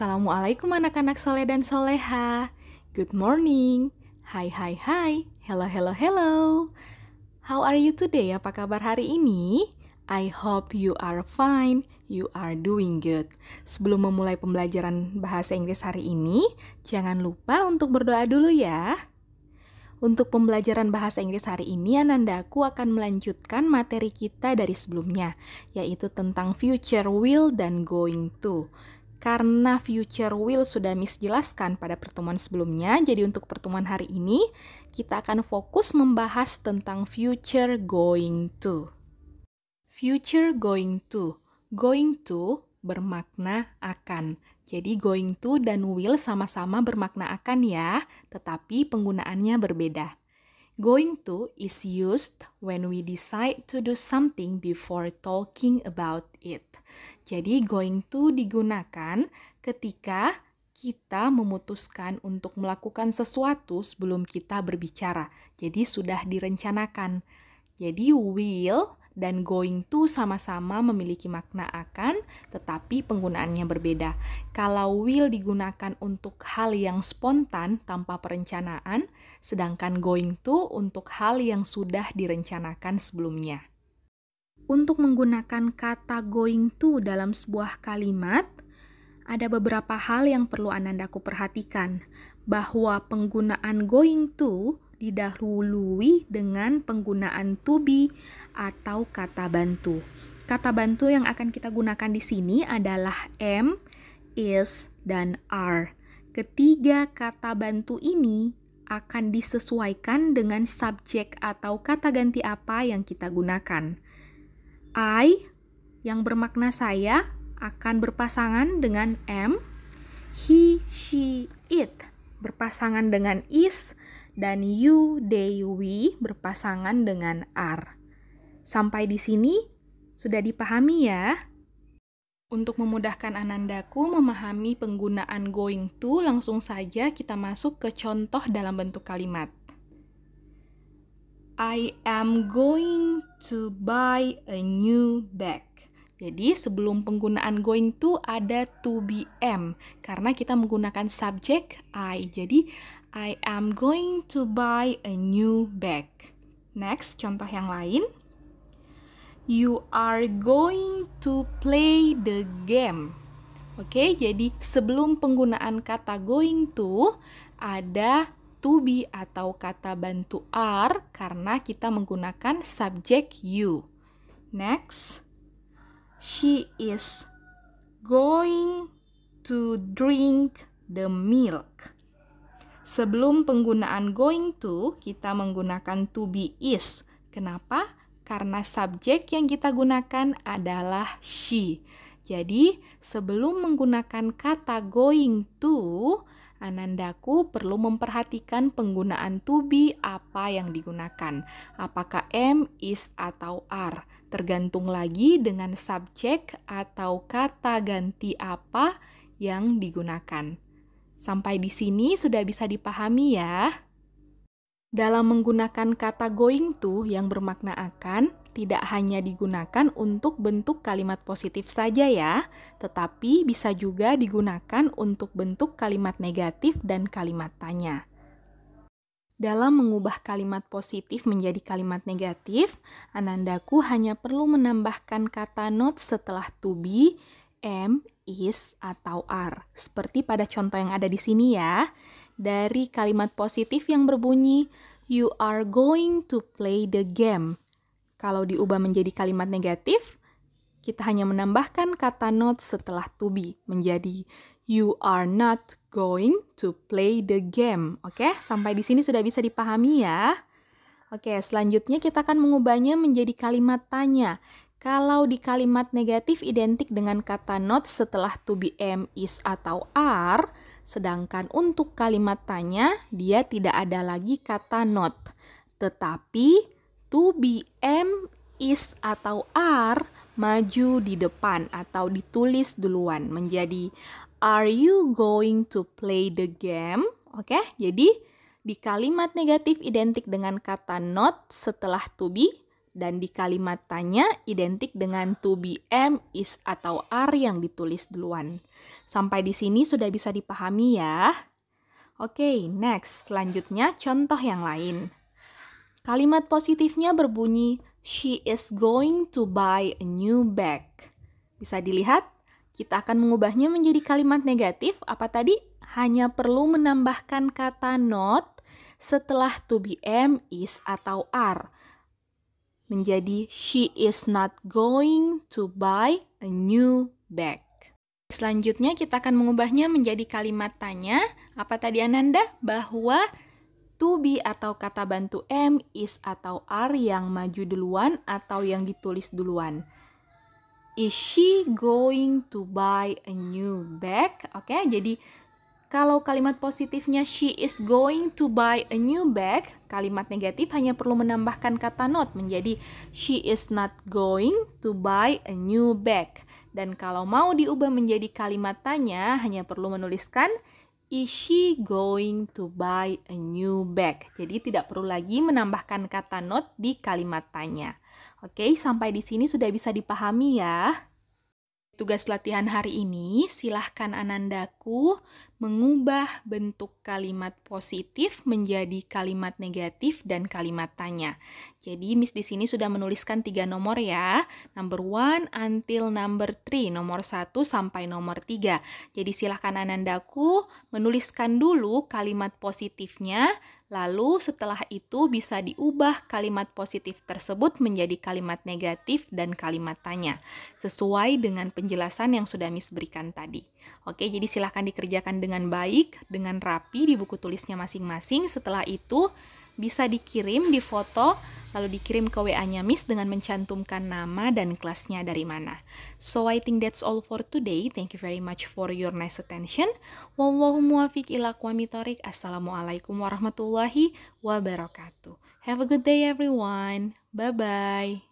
Assalamualaikum anak-anak soleh dan soleha. Good morning. Hai hai hai. Hello hello hello. How are you today? Apa kabar hari ini? I hope you are fine. You are doing good. Sebelum memulai pembelajaran bahasa Inggris hari ini, jangan lupa untuk berdoa dulu ya. Untuk pembelajaran bahasa Inggris hari ini, Anandaku akan melanjutkan materi kita dari sebelumnya, yaitu tentang future will dan going to. Karena future will sudah Miss jelaskan pada pertemuan sebelumnya, jadi untuk pertemuan hari ini, kita akan fokus membahas tentang future going to. Future going to. Going to bermakna akan. Jadi going to dan will sama-sama bermakna akan ya, tetapi penggunaannya berbeda. Going to is used when we decide to do something before talking about it. Jadi going to digunakan ketika kita memutuskan untuk melakukan sesuatu sebelum kita berbicara. Jadi sudah direncanakan. Jadi will dan going to sama-sama memiliki makna akan, tetapi penggunaannya berbeda. Kalau will digunakan untuk hal yang spontan tanpa perencanaan, sedangkan going to untuk hal yang sudah direncanakan sebelumnya. Untuk menggunakan kata going to dalam sebuah kalimat, ada beberapa hal yang perlu Anandaku perhatikan, bahwa penggunaan going to didahului dengan penggunaan to be atau kata bantu. Kata bantu yang akan kita gunakan di sini adalah am, is, dan are. Ketiga kata bantu ini akan disesuaikan dengan subjek atau kata ganti apa yang kita gunakan. I yang bermakna saya akan berpasangan dengan am, he, she, it berpasangan dengan is, dan you, they, we berpasangan dengan are. Sampai di sini sudah dipahami ya? Untuk memudahkan Anandaku memahami penggunaan going to, langsung saja kita masuk ke contoh dalam bentuk kalimat. I am going to buy a new bag. Jadi sebelum penggunaan going to ada to be am, karena kita menggunakan subjek I. Jadi I am going to buy a new bag. Next, contoh yang lain. You are going to play the game. Oke, jadi sebelum penggunaan kata going to ada to be atau kata bantu are karena kita menggunakan subjek you. Next. She is going to drink the milk. Sebelum penggunaan going to, kita menggunakan to be is. Kenapa? Karena subjek yang kita gunakan adalah she. Jadi, sebelum menggunakan kata going to, Anandaku perlu memperhatikan penggunaan to be apa yang digunakan. Apakah am, is, atau are. Tergantung lagi dengan subjek atau kata ganti apa yang digunakan. Sampai di sini sudah bisa dipahami ya. Dalam menggunakan kata going to yang bermakna akan, tidak hanya digunakan untuk bentuk kalimat positif saja ya, tetapi bisa juga digunakan untuk bentuk kalimat negatif dan kalimat tanya. Dalam mengubah kalimat positif menjadi kalimat negatif, Anandaku hanya perlu menambahkan kata not setelah to be, am, is, atau are. Seperti pada contoh yang ada di sini ya. Dari kalimat positif yang berbunyi, you are going to play the game. Kalau diubah menjadi kalimat negatif, kita hanya menambahkan kata not setelah to be menjadi you are not going to play the game. Oke, sampai di sini sudah bisa dipahami ya. Oke, selanjutnya kita akan mengubahnya menjadi kalimat tanya. Kalau di kalimat negatif identik dengan kata not setelah to be, am, is, atau are, sedangkan untuk kalimat tanya, dia tidak ada lagi kata not. Tetapi to be, am, is, atau are maju di depan atau ditulis duluan menjadi are you going to play the game? Oke, jadi di kalimat negatif identik dengan kata not setelah to be, dan di kalimat tanya identik dengan to be, am, is, atau are yang ditulis duluan. Sampai di sini sudah bisa dipahami ya. Oke, next. Selanjutnya contoh yang lain. Kalimat positifnya berbunyi, she is going to buy a new bag. Bisa dilihat, kita akan mengubahnya menjadi kalimat negatif. Apa tadi? Hanya perlu menambahkan kata not setelah to be am, is, atau are. Menjadi, she is not going to buy a new bag. Selanjutnya kita akan mengubahnya menjadi kalimat tanya. Apa tadi Ananda? Bahwa to be atau kata bantu am, is atau are yang maju duluan atau yang ditulis duluan. Is she going to buy a new bag? Oke, jadi kalau kalimat positifnya she is going to buy a new bag, kalimat negatif hanya perlu menambahkan kata not menjadi she is not going to buy a new bag. Dan kalau mau diubah menjadi kalimat tanya, hanya perlu menuliskan is she going to buy a new bag? Jadi tidak perlu lagi menambahkan kata not di kalimat tanya. Oke, sampai di sini sudah bisa dipahami ya. Tugas latihan hari ini, silahkan Anandaku mengubah bentuk kalimat positif menjadi kalimat negatif dan kalimat tanya. Jadi Miss di sini sudah menuliskan 3 nomor ya. Number 1 until number 3, nomor 1 sampai nomor 3. Jadi silahkan Anandaku menuliskan dulu kalimat positifnya, lalu setelah itu bisa diubah kalimat positif tersebut menjadi kalimat negatif dan kalimat tanya, sesuai dengan penjelasan yang sudah Miss berikan tadi. Oke, jadi silahkan dikerjakan dengan baik, dengan rapi di buku tulisnya masing-masing. Setelah itu bisa dikirim, difoto, lalu dikirim ke WA-nya Miss dengan mencantumkan nama dan kelasnya dari mana. So I think that's all for today. Thank you very much for your nice attention. Wallahu muwaffiq ila aqwamit thoriq. Assalamualaikum warahmatullahi wabarakatuh. Have a good day everyone. Bye-bye.